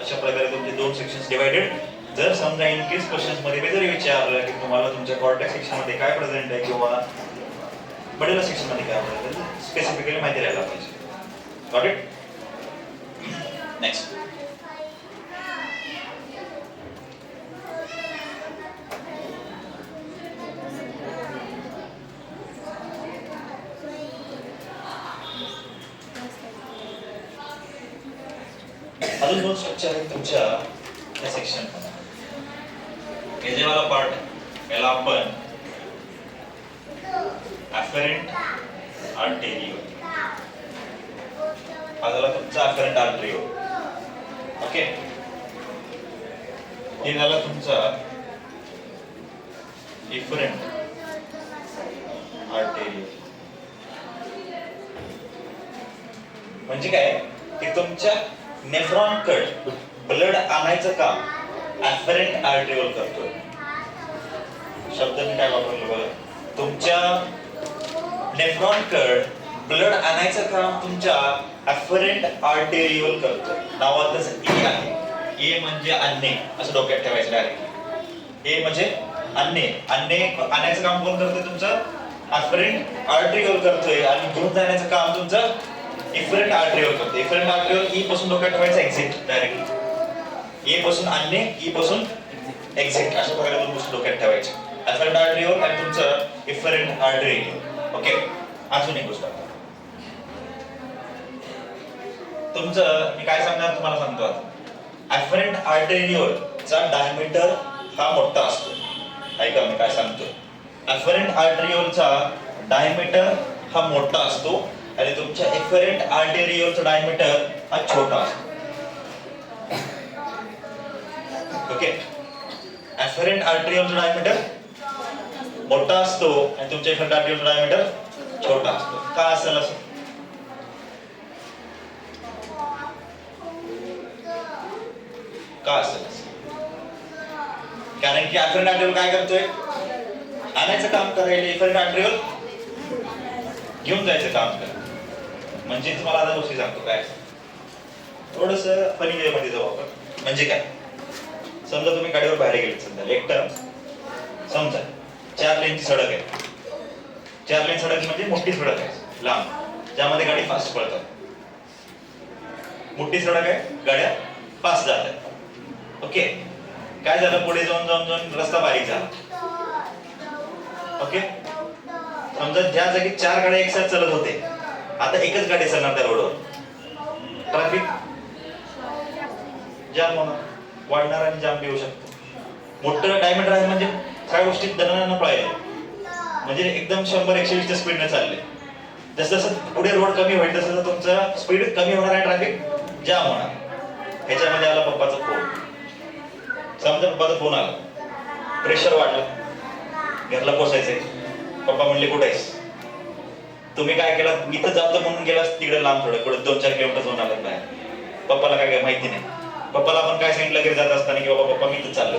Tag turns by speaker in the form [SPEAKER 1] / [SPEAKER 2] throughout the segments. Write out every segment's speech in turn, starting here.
[SPEAKER 1] अशा प्रकारे तुमचे दोन सेक्शन्स डिवाइडेड. जर समजा इन केस क्वेश्चन्स मध्ये जरी विचारलं की तुम्हाला तुमच्या कॉर्टेक्स सेक्शन मध्ये काय प्रेझेंट आहे किंवा बडेला सेक्शन मध्ये काय प्रेझेंट आहे स्पेसिफिकली माहिती राहायला पाहिजे. Got it? नेक्स्ट. अजून दोन स्ट्रक्चर आहेत तुमच्या या सेक्शन मध्ये. हे जे वाला पार्ट आहे याला आपण अफेरेंट आर्टेरिओल, हा झाला तुमचा अफेरेंट आर्टेरिओल. ओके, हे झाला तुमचा इफरेंट आर्टेरिओल. म्हणजे काय की तुमच्या नेफ्रॉन कड ब्लड आणायचं काम अफेरेंट आर्टेरिओल करतोय. शब्द मी काय वापरलो बघा. तुमच्या नेफ्रॉन कड ब्लड आणायचं काम तुमच्या अफेरेंट आर्टेरिओल करतोय. नावातच ए आहे. ए म्हणजे आणणे असं डोक्यात ठेवायचं डायरेक्ट. ए म्हणजे आणणे. आणायचं काम कोण करतोय? तुमचं अफेरेंट आर्टेरिओल करतोय. आणि घेऊन जाण्याचं काम तुमचं इफरेंट आर्टेरिओल करतो. इफरेंट आर्टेरिओल ई पासून डोक्यात ठेवायचं एक्झिट डायरेक्टली. ए पासून आणणे, ई पासून एक्झिट अशा प्रकारे दोन गोष्टी डोक्यात ठेवायच्या. अफेरेंट आर्टेरिओल आणि तुमचं इफरेंट आर्टेरिओल. ओके, अजून एक गोष्ट तुमचं मी काय सांगणार तुम्हाला सांगतो आता. अफेरेंट आर्टेरिओल चा डायमीटर हा मोठा असतो. ऐका मी काय सांगतो. अफेरेंट आर्टेरिओलचा डायमीटर हा मोठा असतो आणि तुमच्या इफरेंट आर्टेरिओलचा डायमीटर हा छोटा असतो. ओके, अफेरेंट आर्टेरिओलचा डायमीटर मोठा असतो आणि तुमच्या इफरेंट आर्टेरिओलचा डायमीटर छोटा असतो. का असेल असं? का असेल असं? कारण की अफेरेंट आर्टेरिओल काय करतोय? आणायचं काम करायला. इफरेंट आर्टेरिओल घेऊन जायचं काम करत. म्हणजे तुम्हाला आता गोष्टी सांगतो काय. थोडस फनी वे मध्ये जाऊ आपण. म्हणजे काय, समजा तुम्ही गाडीवर बाहेर गेले, समजा एक टर्म समजा 4 लेनची सडक आहे. 4 लेन सडक म्हणजे मोठी सडक आहे लांब, ज्यामध्ये गाडी फास्ट पळतात. मोठी सडक आहे, गाड्या फास्ट जात आहेत. ओके, काय झालं पुढे जाऊन जाऊन जाऊन रस्ता बारीक झाला. ओके, समजा ज्या जागी 4 गाड्या एकसाथ चालत होते आता एकच गाडी चालणार त्या रोडवर. ट्रॅफिक जाम होणार, वाढणार आणि जाम येऊ शकतो. मोठं डायमीटर आहे म्हणजे सगळ्या गोष्टी दणानं पळायले. म्हणजे एकदम 100-120 च्या स्पीडने चालले. जसं जसं पुढे रोड कमी होईल तसं तुमचं स्पीड कमी होणार आहे, ट्रॅफिक जाम होणार. ह्याच्यामध्ये आला पप्पाचा फोन. समजा पप्पाचा फोन आला, प्रेशर वाढलं, घरला पोहोचायचंय. पप्पा म्हणले कुठे आहेस? तुम्ही काय केलं? इथं जातो म्हणून गेलास तिकडे लांब थोडं पुढे 2-4 किलोमीटर जाऊन आलात बाहेर. पप्पाला काय माहिती नाही. पप्पाला आपण काय सांगितलं घरी जात असताना की बाबा पप्पा मी इथं चाललो.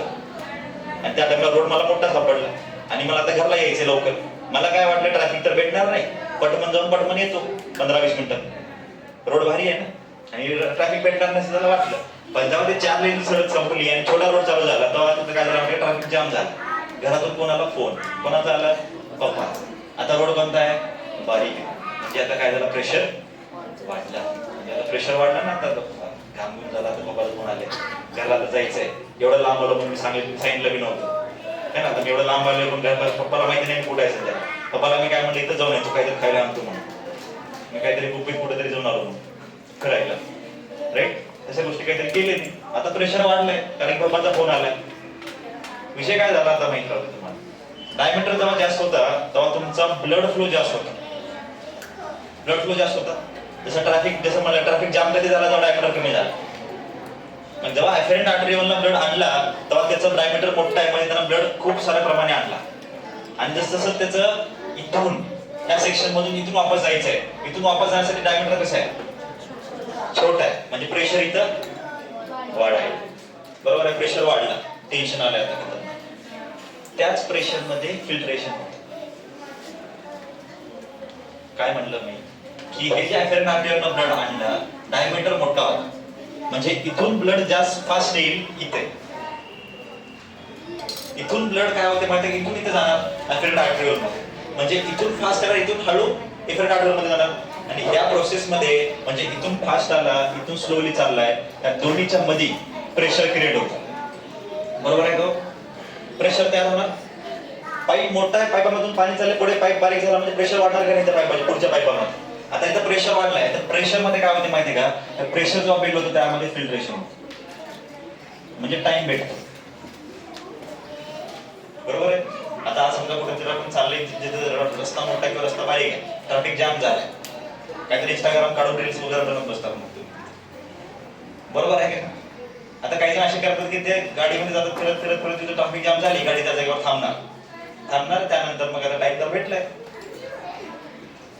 [SPEAKER 1] आणि त्या टाइमला रोड मला मोठा सापडला आणि मला आता घरला यायचं लवकर. मला काय वाटलं ट्रॅफिक तर भेटणार नाही, पटमन जाऊन पटमन येतो 15-20 मिनिटात. रोड भारी आहे ना आणि ट्रॅफिक भेटणार नाही असं वाटलं. पण जेव्हा ते 4 लेन सडक संपली आणि छोटा रोड चालू झाला तेव्हा तिथं काय झालं, ट्रॅफिक जाम झाला. घरातून कोणाला फोन, कोणाचा आला? पप्पा. आता रोड कोणता आहे? बारीक आहे. म्हणजे आता काय झालं, प्रेशर वाढला. म्हणजे आता प्रेशर वाढला ना, आता घामून झाला. तर पप्पाला फोन आले, घरला तर जायचंय. एवढं लांब आलं म्हणून मी सांगितलं बी नव्हतं है ना. आता मी एवढं लांब आले पण पप्पाला माहिती नाही कुठे आहे सध्या. पप्पाला मी काय म्हणलं इथं जाऊन यायचो काहीतरी खायला आणतो म्हणून. मी काहीतरी गुपित कुठेतरी जाऊन आलो म्हणून करायला. राईट, तशा गोष्टी काहीतरी केले नाही. आता प्रेशर वाढलंय कारण पप्पाचा फोन आलाय. विषय काय झाला आता माहित राहतो तुम्हाला. डायमीटर जेव्हा जास्त होता तेव्हा तुमचा ब्लड फ्लो जास्त होता. ब्लड फ्लो जास्त होता. जसं ट्रॅफिक, जसं मला ट्रॅफिक जाम कधी झाला तेव्हा डायमीटर कमी झाला. मग जेव्हा अफेरेंट आर्टेरिओलला ब्लड आणला तेव्हा त्याचं डायमीटर मोठं आहे, म्हणजे त्यांना ब्लड खूप साऱ्या प्रमाणे आणला. आणि जसं जसं त्याचं इथून या सेक्शन मधून इथून वापस जायचंय, इथून वापस जाण्यासाठी डायमीटर कसं आहे? छोटा आहे. म्हणजे प्रेशर इथं वाढायला. बरोबर आहे, प्रेशर वाढला, टेन्शन आलं आता. त्याच प्रेशर मध्ये फिल्ट्रेशन होतं. काय म्हणलं मी की हे जे अफेरेंट आर्टेरिओलला ब्लड आणलं, डायमीटर मोठा होता. म्हणजे इथून ब्लड जास्त फास्ट येईल इथे. इथून ब्लड काय होते माहिती इथून इथे जाणार अफेरंट आर्टरिओल मध्ये, म्हणजे इथून फास्ट आला इथून हळू एफेरंट आर्टरिओल मध्ये जाणार. आणि या प्रोसेस मध्ये म्हणजे इथून फास्ट आला इथून स्लोली चाललाय, त्या दोन्हीच्या मध्ये प्रेशर क्रिएट होतं. बरोबर आहे का? प्रेशर तयार होणार. पाईप मोठा आहे, पाईपामधून पाणी चालले, पुढे पाईप बारीक झाला म्हणजे प्रेशर वाढणार का नाही त्या पाईपाच्या पुढच्या पाईपामध्ये. आता इथं प्रेशर वाढलाय, तर प्रेशर मध्ये काय होते माहिती का, प्रेशर जेव्हा बिल्ड होतं त्यामध्ये फिल्ट्रेशन होतं, म्हणजे टाइम भेटतो. बरोबर आहे. आता आज समजा कुठेतरी आपण चाललंय जिथे रस्ता मोठा किंवा रस्ता बारीक आहे, ट्रॅफिक जाम झालाय, काहीतरी इंस्टाग्राम काढून रील्स वगैरे बनवत बसतात मग तुम्ही. बरोबर आहे का? आता काही जण असे करतात की ते गाडीमध्ये जातात फिरत फिरत फिरत तिथे ट्रॅफिक जाम झाली, गाडी त्या जागेवर थांबणार त्यानंतर मग आता टाइम तर भेटलाय,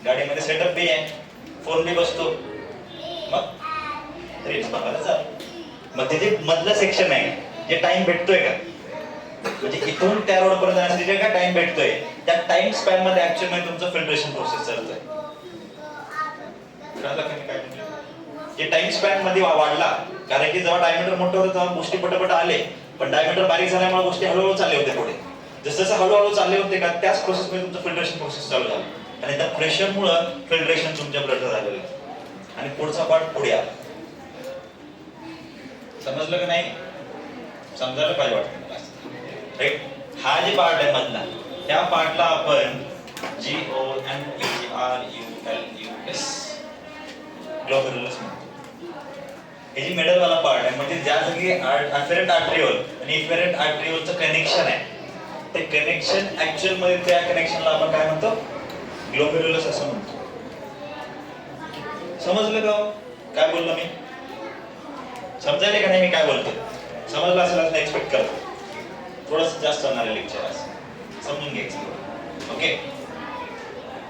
[SPEAKER 1] गाडीमध्ये सेटअप बी आहे, फोन बी बसतो, मग रील्स बघायला चालू. मग ते जे मधलं सेक्शन आहे जे टाइम भेटतोय का, म्हणजे इथून त्या रोड पर्यंत जाण्यासाठी जे काय टाइम भेटतोय त्या टाइम स्पॅन मध्ये ऍक्च्युअली मध्ये तुमचं फिल्ट्रेशन प्रोसेस चालतोय. जे टाइम स्पॅन मध्ये वाढला, कारण की जेव्हा डायमीटर मोठं होतं तेव्हा गोष्टी पटपट आले, पण डायमीटर बारीक झाल्यामुळे गोष्टी हळूहळू चालले होते पुढे. जसं जसं हळूहळू चालले होते का त्याच प्रोसेस मध्ये तुमचं फिल्ट्रेशन प्रोसेस चालू झालं, आणि त्या प्रेशरमुळे फिल्ट्रेशन तुमच्या ब्लडचं झालेलं आहे. आणि पुढचा पार्ट पुढे आला. समजलं का नाही? समजायला पाहिजे वाटतं. राईट. हा जे पार्ट आहे मधला, त्या पार्टला आपण GONERULUS ग्लोमेरुलस म्हणतो. हे जी मिडल वाला पार्ट आहे, म्हणजे ज्या जागी अफेरंट आर्टरिओल आणि इफेरंट आर्टरिओलचं कनेक्शन आहे, ते कनेक्शन ऍक्च्युअल मध्ये त्या कनेक्शनला आपण काय म्हणतो, ग्लोमेरुलस असं म्हणतो. समजलं का? काय बोललो मी? समजायला का नाही मी काय बोलतो? समजलं असेल असं एक्सपेक्ट करतो. थोडंसं जास्त होणार आहे लेक्चर, असं समजून घ्यायचं. ओके,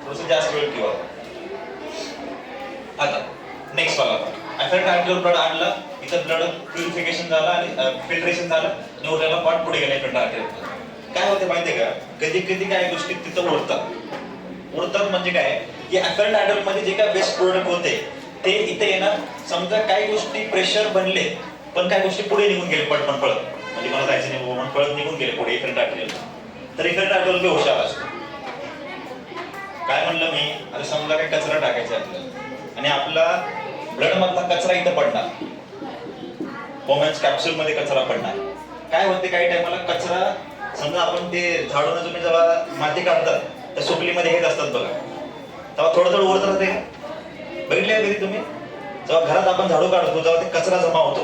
[SPEAKER 1] थोडंसं जास्त वेळ किंवा. आता नेक्स्ट वाला अफेरंट आर्टरिओल ब्लड आणला, इथं ब्लड प्युरिफिकेशन झालं आणि फिल्ट्रेशन झालं आणि उरलेला पार्ट पुढे गेला अफेरंट आर्टरिओल. काय होते माहितीये का, कधी कधी काय गोष्टी तिथं उडतात म्हणजे काय की अफेरंट आर्टरिओल मध्ये जे काय वेस्ट प्रोडक्ट होते ते इथे येणार. समजा काही गोष्टी प्रेशर बनले पण काही गोष्टी पुढे निघून गेले पटपट पळत, म्हणजे मला जायचं नाही म्हणून पळत निघून गेले पुढे इफेरंट आर्टरिओल. तर इफेरंट आर्टरिओल बी हुशार असतो. काय म्हणलं मी, आता समजा काही कचरा टाकायचा आपल्याला आणि आपला ब्लड मधला कचरा इथं पडणार, वोमन्स कॅप्सूल मध्ये कचरा पडणार. काय होते काही टायमाला कचरा, समजा आपण ते झाडून तुम्ही जेव्हा माती काढतात त्या सुपलीमध्ये हेच असतात बघा, तेव्हा थोडं थोडं उडत राहते. बघितले कधी तुम्ही? जेव्हा घरात आपण झाडू काढतो तेव्हा ते कचरा जमा होतो.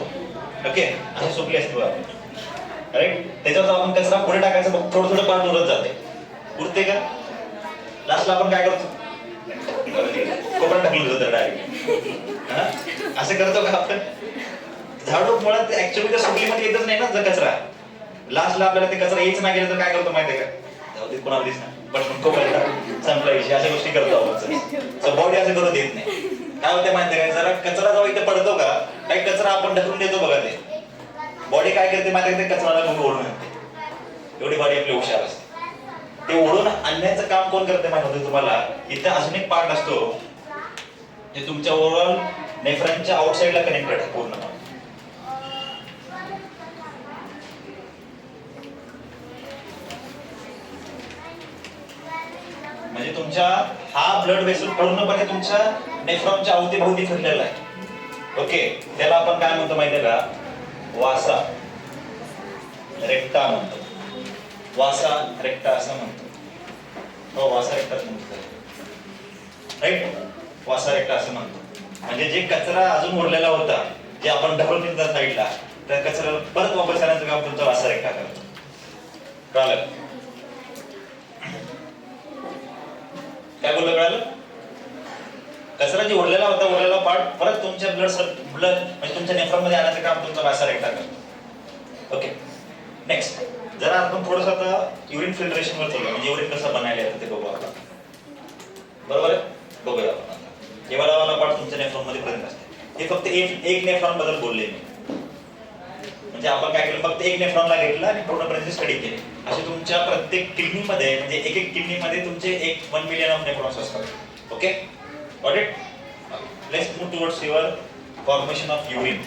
[SPEAKER 1] ओके, अशी सुपली असते बघा, राईट. त्याच्यावर आपण कचरा पुढे टाकायचं, मग थोडं थोडं पार्ट उरत जाते. उरते का? लास्टला आपण काय करतो, कोपऱ्यात टाकलं जातं डायरेक्ट. असं करतो का आपण? झाडू मुळात ऍक्च्युअली त्या सुपलीमध्ये येतच नाही ना जर कचरा. लास्टला आपल्याला ते कचरा येच नाही गेलं तर काय करतो माहितीये का, जाऊ दे कोणाला दिसणार पण कोपऱ्यात संपला विषय, अशा गोष्टी करतो आपण. बॉडी असं करू देत नाही. काय होते माहितीये का, जरा कचरा जेव्हा इथे पडतो का, काही कचरा आपण ढकलून देतो बघा, ते बॉडी काय करते माहिती आहे, कचराला मग ओढून आणते. एवढी बॉडी आपली हुशार असते. ते ओढून आणण्याचं काम कोण करते माहिती होतं तुम्हाला? इथे अजून एक पार्ट असतो जे तुमच्या ओव्हरऑल नेफ्रॉनच्या आउटसाइडला कनेक्टेड आहे पूर्ण. म्हणजे तुमच्या हा ब्लड वेसल पूर्णपणे तुमच्या नेफ्रॉनच्या अवतीभोवती फिरलेला आहे. ओके, त्याला आपण काय म्हणतो माहितीये का, वासा रेक्टा म्हणतो. वासा रेक्टा असं म्हणतो. हो, वासा रेक्टा म्हणतो, राईट. वासा रेक्टा असं म्हणतो. म्हणजे जे कचरा अजून उरलेला होता, जे आपण ढकलून दिला साईडला, त्या कचऱ्याला परत वापस आणण्याचं काम तुमचा वासा रेक्टा करतो. कळलं? काय बोललं, कळलं? कचरा जे उरलेला होता, उरलेला पार्ट परत तुमच्या ब्लड म्हणजे तुमच्या नेफ्रॉनमध्ये आणण्याचं काम तुमचा वासा रेक्टा करतो. ओके, नेक्स्ट जरा आपण थोडंसं आता युरिन फिल्ट्रेशन वर चालू, म्हणजे युरिन कसं बनायला येतं ते बघू आपण. बरोबर आहे, बघूया आपण आता. हे वाला पार्ट तुमच्या नेफ्रॉन मध्ये पर्यंत असते. हे फक्त एक नेफ्रॉन बद्दल बोलले मी. म्हणजे आपण काय केलं, फक्त एक नेफ्रॉनला घेतला आणि पूर्णपणे स्टडी केली. असे तुमच्या प्रत्येक किडनीमध्ये, म्हणजे एक किडनीमध्ये तुमचे 1 मिलियन ऑफ नेफ्रॉन्स असतात. Okay, got it? Let's move towards your formation of urine.